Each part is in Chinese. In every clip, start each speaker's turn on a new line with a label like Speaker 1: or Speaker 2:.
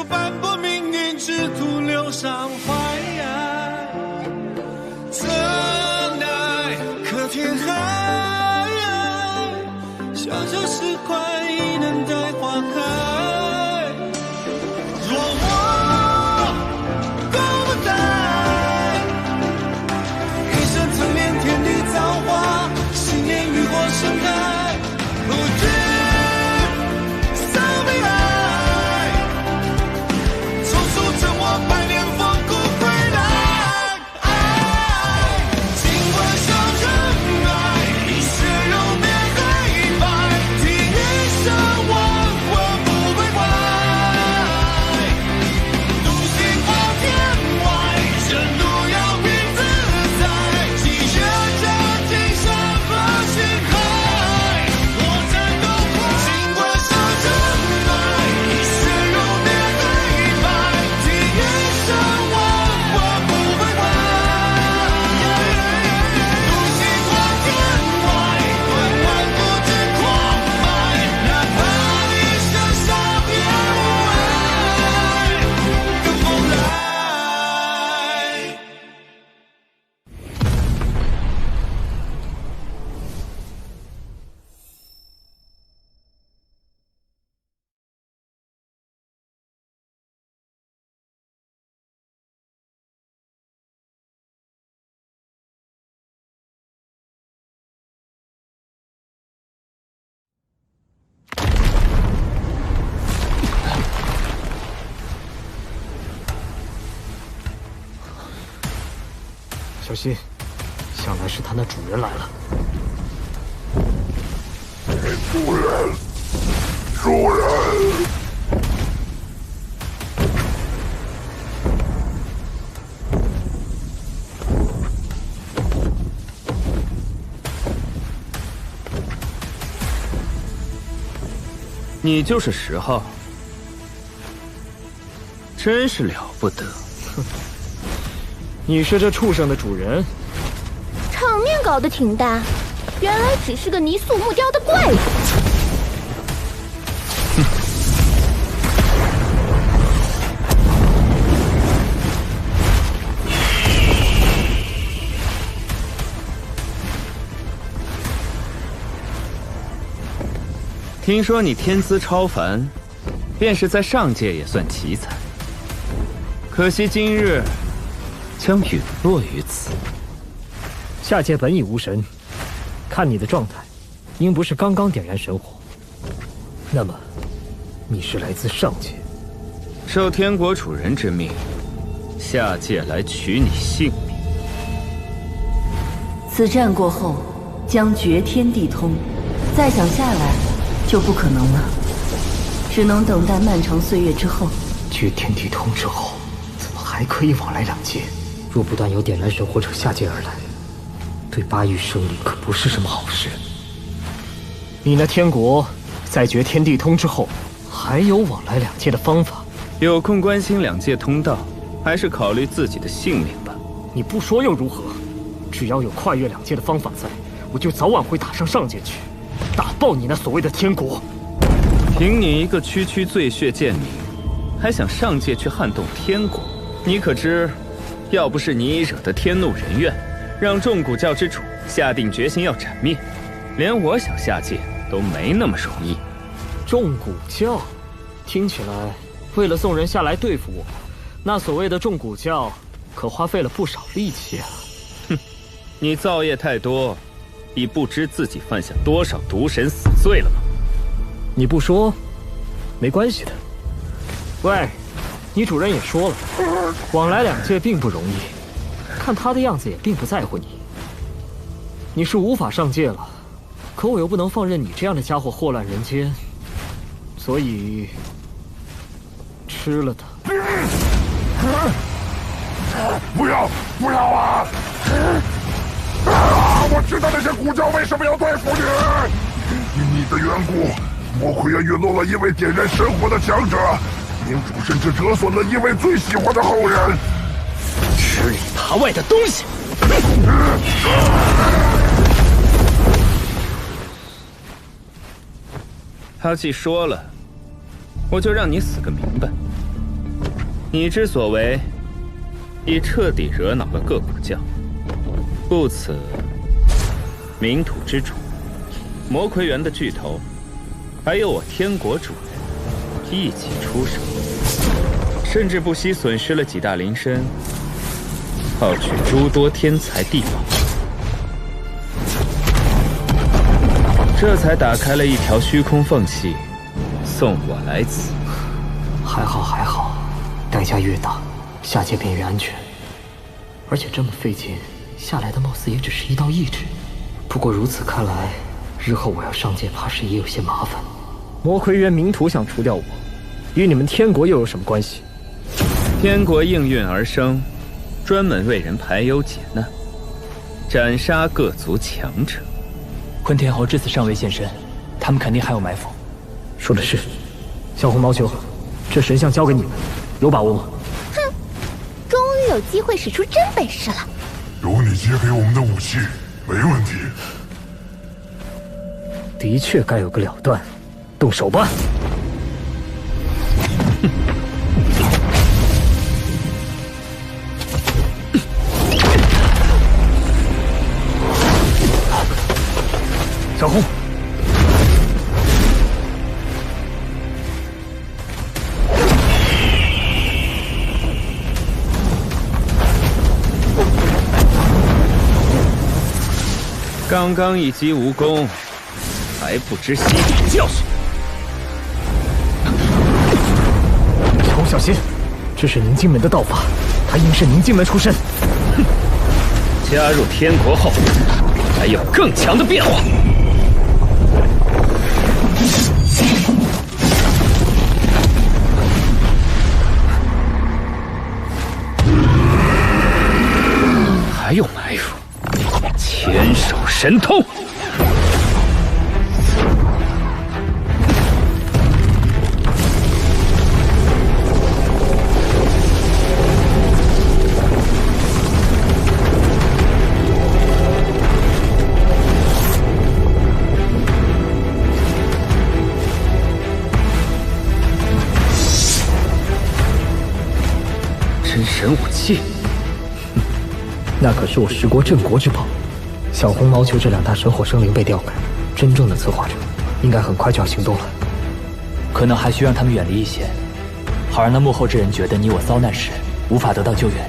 Speaker 1: 书斑驳命运，只徒留伤怀。怎奈可天海，小小石块已能待花开。若我都不在，一生曾连天地造化，信念浴火盛开。不惧伤悲哀，重塑成我百年风骨归来。尽管笑尘埃，以血肉面黑白，听一声万魂不归还。独行花天外，真路遥云自在，几月这金山和心海。我在东海，尽管笑尘埃，以血肉面黑白，听一声万魂不归还。独行花天外，滚滚不知狂迈，哪怕一生杀别无碍，等风来。
Speaker 2: 小心，想来是他那主人来了。
Speaker 3: 主人，主人，
Speaker 4: 你就是10号，真是了不得。
Speaker 2: 你是这畜生的主人？
Speaker 5: 场面搞得挺大，原来只是个泥塑木雕的怪物。
Speaker 4: 听说你天资超凡，便是在上界也算奇才。可惜今日将陨落于此。
Speaker 2: 下界本已无神，看你的状态，应不是刚刚点燃神火。那么，你是来自上界？
Speaker 4: 受天国主人之命，下界来取你性命。
Speaker 6: 此战过后，将绝天地通，再想下来就不可能了，只能等待漫长岁月之后。
Speaker 2: 绝天地通之后，怎么还可以往来两界？若不断有点燃神火者下界而来，对巴域生灵可不是什么好事。你那天国在绝天地通之后，还有往来两界的方法？
Speaker 4: 有空关心两界通道，还是考虑自己的性命吧。
Speaker 2: 你不说又如何？只要有跨越两界的方法在，我就早晚会打上上界去，打爆你那所谓的天国。
Speaker 4: 凭你一个区区醉血贱民，还想上界去撼动天国？你可知，要不是你惹得天怒人怨，让众古教之主下定决心要斩灭，连我想下界都没那么容易。
Speaker 2: 众古教，听起来为了送人下来对付我，那所谓的众古教可花费了不少力气啊。
Speaker 4: 哼，你造业太多，已不知自己犯下多少毒神死罪了吗？
Speaker 2: 你不说，没关系的。喂，你主人也说了，往来两界并不容易，看他的样子也并不在乎你。你是无法上界了，可我又不能放任你这样的家伙祸乱人间，所以吃了他。
Speaker 3: 不要不要啊！我知道那些古教为什么要对付你，因你的缘故，魔魁也陨落了一位点燃神火的强者，冥主甚至折损了一位最喜欢的后人。
Speaker 2: 吃里扒外的东西！
Speaker 4: 他既说了，我就让你死个明白。你之所为，已彻底惹恼了各古教，故此，冥土之主、魔魁园的巨头，还有我天国主人一起出手，甚至不惜损失了几大灵身，耗取诸多天才地宝，这才打开了一条虚空缝隙，送我来此。
Speaker 2: 还好还好，代价越大，下界便越安全。而且这么费劲，下来的貌似也只是一道意志。不过如此看来，日后我要上界怕是也有些麻烦。魔魁园冥土想除掉我，与你们天国又有什么关系？
Speaker 4: 天国应运而生，专门为人排忧解难，斩杀各族强者。
Speaker 7: 昆天侯至此尚未现身，他们肯定还有埋伏。
Speaker 2: 说的是，小红毛球，这神像交给你们，有把握吗？
Speaker 5: 哼，终于有机会使出真本事了。
Speaker 3: 有你接给我们的武器，没问题。
Speaker 2: 的确该有个了断，动手吧。小红，
Speaker 4: 刚刚一击无功，还不知吸取教训。
Speaker 2: 小红小心，这是宁静门的道法，他应是宁静门出身。
Speaker 4: 哼，加入天国后，还有更强的变化。还有埋伏，千手神通。真神武器。
Speaker 2: 那可是我十国镇国之宝，小红毛球这两大神火生灵被调开，真正的策划者应该很快就要行动了。
Speaker 7: 可能还需让他们远离一些，好让那幕后之人觉得你我遭难时无法得到救援。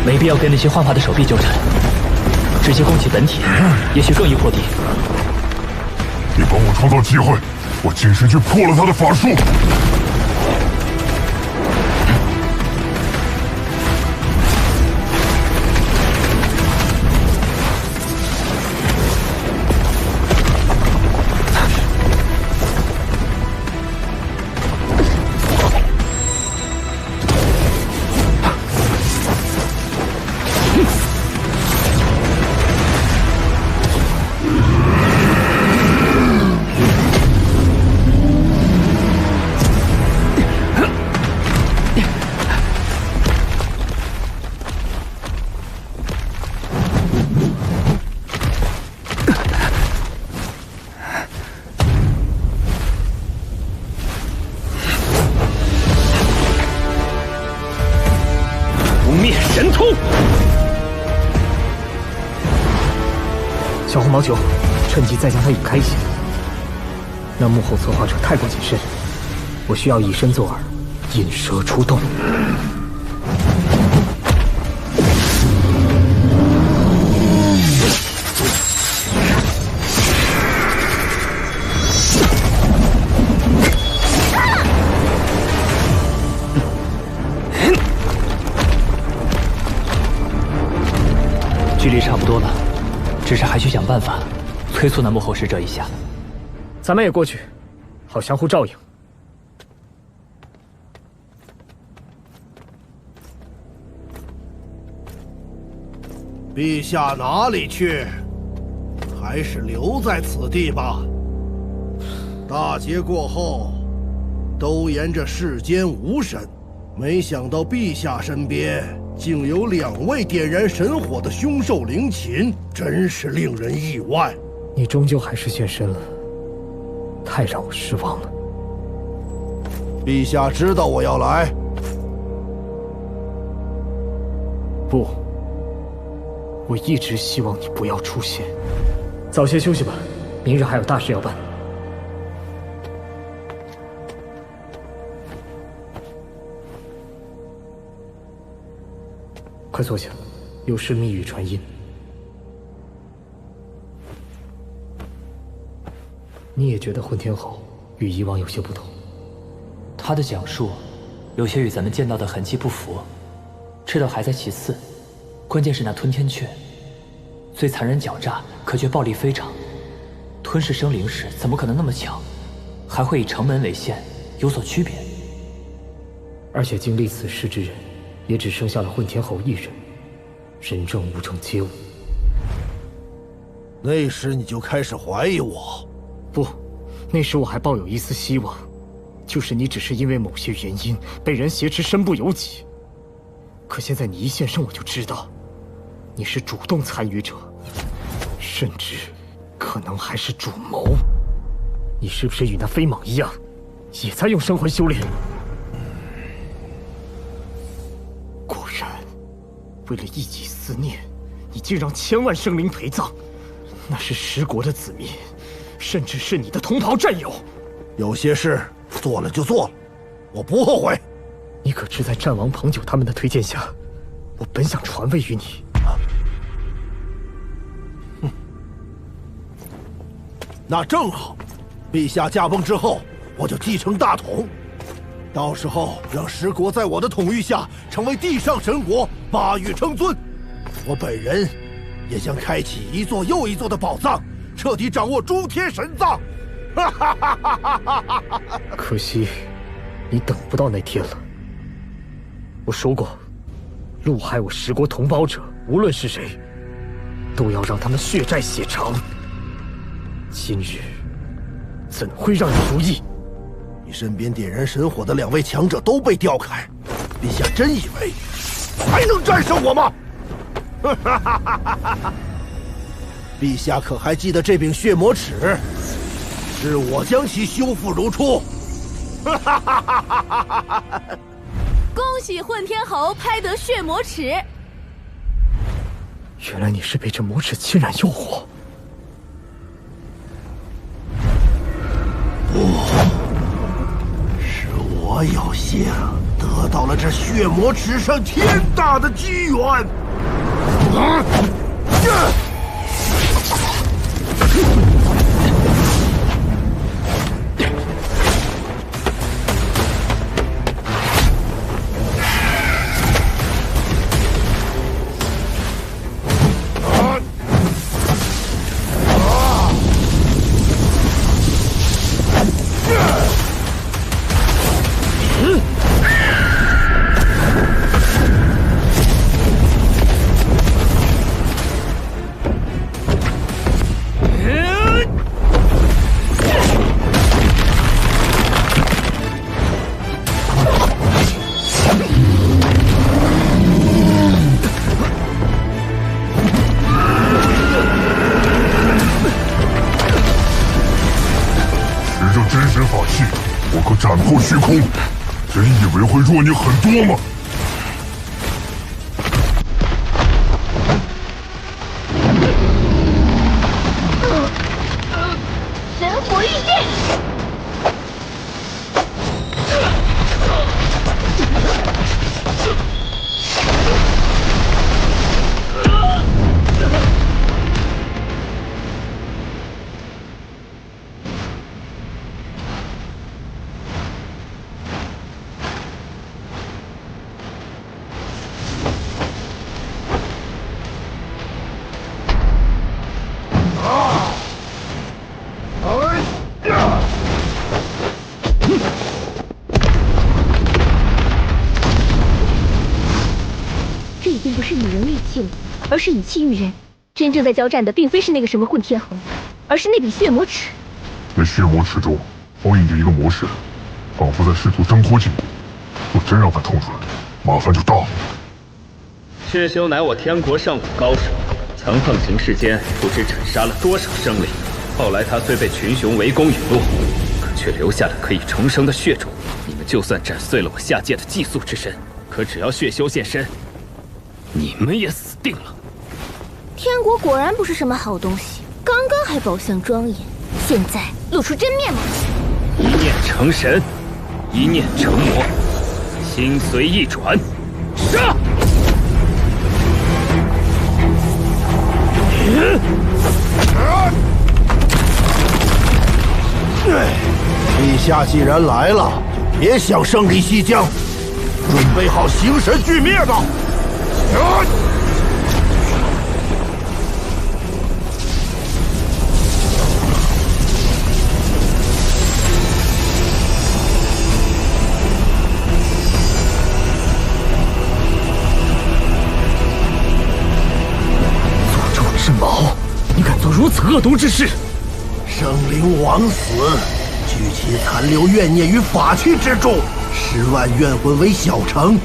Speaker 7: 没必要跟那些幻化的手臂纠缠，直接攻击本体，也许更易破敌。
Speaker 3: 你帮我创造机会，我亲身去破了他的法术。
Speaker 4: 灭神通。
Speaker 2: 小红毛球，趁机再将他引开一些。那幕后策划者太过谨慎，我需要以身作饵，引蛇出洞。
Speaker 7: 想办法催促那幕后使者一下。
Speaker 2: 咱们也过去，好相互照应。
Speaker 8: 陛下哪里去？还是留在此地吧。大劫过后，都言这世间无神，没想到陛下身边竟有2位点燃神火的凶兽灵禽，真是令人意外。
Speaker 2: 你终究还是现身了，太让我失望了。
Speaker 8: 陛下知道我要来？
Speaker 2: 不，我一直希望你不要出现。早些休息吧，明日还有大事要办。快坐下，有事密语传音。你也觉得混天侯与以往有些不同？
Speaker 7: 他的讲述有些与咱们见到的痕迹不符，这倒还在其次，关键是那吞天雀，虽残忍狡诈，可却暴力非常。吞噬生灵时怎么可能那么强？还会以城门为限，有所区别。
Speaker 2: 而且经历此事之人，也只剩下了混天侯一人，人证物证皆无。
Speaker 8: 那时你就开始怀疑我？
Speaker 2: 不，那时我还抱有一丝希望，就是你只是因为某些原因被人挟持身不由己。可现在你一现身，我就知道，你是主动参与者，甚至可能还是主谋。你是不是与那飞蟒一样，也在用生魂修炼？果然，为了一己私念，你竟让千万生灵陪葬，那是十国的子民，甚至是你的同袍战友。
Speaker 8: 有些事做了就做了，我不后悔。
Speaker 2: 你可知在战王庞九他们的推荐下，我本想传位于你。
Speaker 8: 那正好，陛下驾崩之后，我就继承大统，到时候让十国在我的统御下成为地上神国，霸御称尊。我本人也将开启一座又一座的宝藏，彻底掌握诸天神藏。
Speaker 2: 可惜，你等不到那天了。我说过，戮害我十国同胞者，无论是谁，都要让他们血债血偿。今日怎会让你如意？
Speaker 8: 你身边点燃神火的2位强者都被调开，陛下真以为还能战胜我吗？陛下可还记得这柄血魔尺？是我将其修复如初。
Speaker 5: 恭喜混天侯拍得血魔尺！
Speaker 2: 原来你是被这魔尺侵染诱惑。
Speaker 8: 不，是我有幸得到了这血魔尺上天大的机缘。
Speaker 3: 斩破虚空，真以为会弱你很多吗？
Speaker 5: 神火御剑！是与人利器了，而是以气喻人。真正在交战的，并非是那个什么混天河，而是那柄血魔尺。
Speaker 3: 在血魔尺中封印着一个魔神，仿佛在试图挣脱禁锢。若真让他捅出来，麻烦就大了。
Speaker 4: 血修乃我天国上古高手，曾横行世间，不知斩杀了多少生灵。后来他虽被群雄围攻陨落，可却留下了可以重生的血种。你们就算斩碎了我下界的寄宿之身，可只要血修现身，你们也死定了。
Speaker 5: 天国果然不是什么好东西，刚刚还宝相庄严，现在露出真面目。
Speaker 4: 一念成神，一念成魔，心随意转，杀！
Speaker 8: 陛下既然来了，就别想胜利西疆，准备好形神俱灭吧！
Speaker 2: 做主之矛，你敢做如此恶毒之事？
Speaker 8: 生灵枉死，聚其残留怨念于法器之中，10万怨魂为小成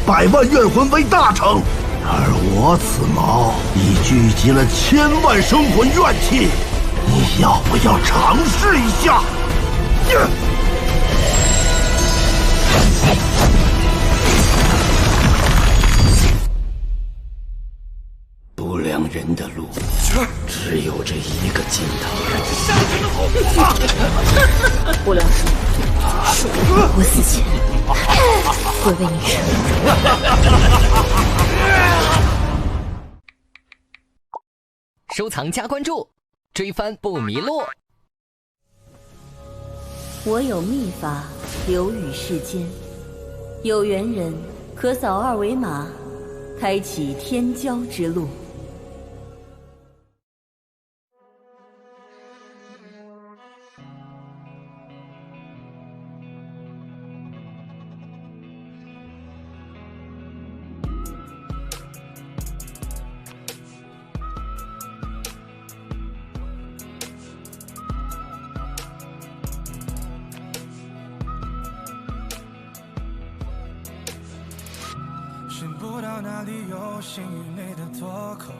Speaker 8: ，100万怨魂为大成，而我此矛已聚集了1000万生魂怨气，你要不要尝试一下？
Speaker 9: 不良人的路只有这一个尽头。
Speaker 5: 不良兽，我死前会为你吃。
Speaker 10: 收藏加关注，追番不迷路。
Speaker 6: 我有秘法流于世间，有缘人可扫2维码，开启天骄之路。
Speaker 1: 寻不到哪里有心与内的脱口，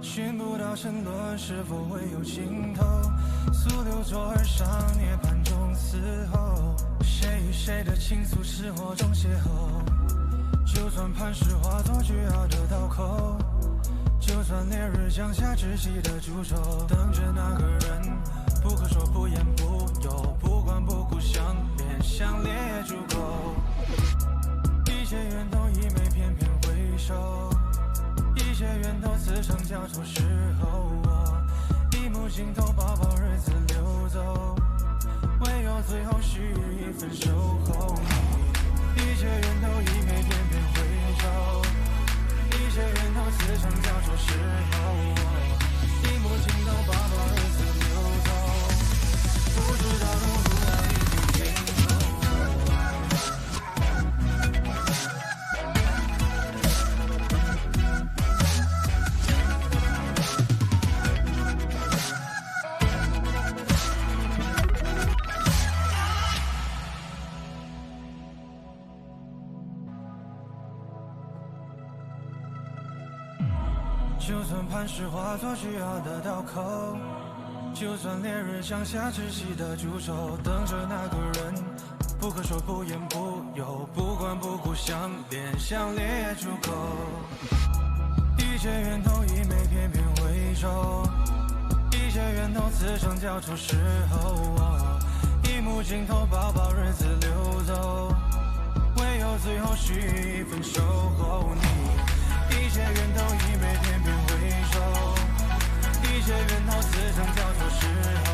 Speaker 1: 寻不到沉沦是否会有尽头。溯流左而上，涅槃中嘶吼，谁与谁的倾诉，是火中邂逅。就算磐石化作巨鳌的刀口，就算烈日降下窒息的诅咒，等着那个人，不可说不言不由，不管不顾相恋，相恋也足够。一切源头已没偏偏回首，一切源头此生交错时候，一幕镜头薄薄日子流走，唯有最后须臾一分守候你。一切源头已没偏偏回首，一切源头此生交错时候，一幕镜头薄薄日子流走，不知道路不到一笔尽头。就算磐石化作巨鳌的刀口，就算烈日降下窒息的诅咒，等着那个人，不可说不言不由，不管不顾相恋，相恋也足够。一切源头已没偏偏回首，一切源头此生交错时候，一幕镜头薄薄日子流走，唯有最后须臾一分守候你。一切源头已没偏偏回首，一切源头此生交错时候，